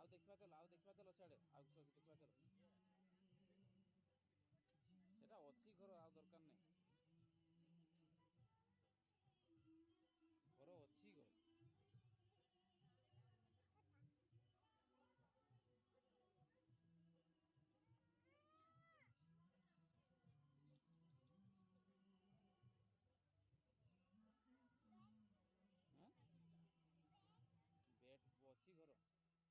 ଆଉ ଦେଖିବା ଚାଲ ସିଆଡ଼େ ଆଉ ଦେଖିବା ଚାଲ। ସେଟା ଅଛି ଘର, ଆଉ ଦରକାର ନାହିଁ। ଘର ଅଛି ଗୋ। ଆଁ ବେଟ୍ ଅଛି ଘର, ବେଟ୍ ଘର ରଖା ହେଇଛି।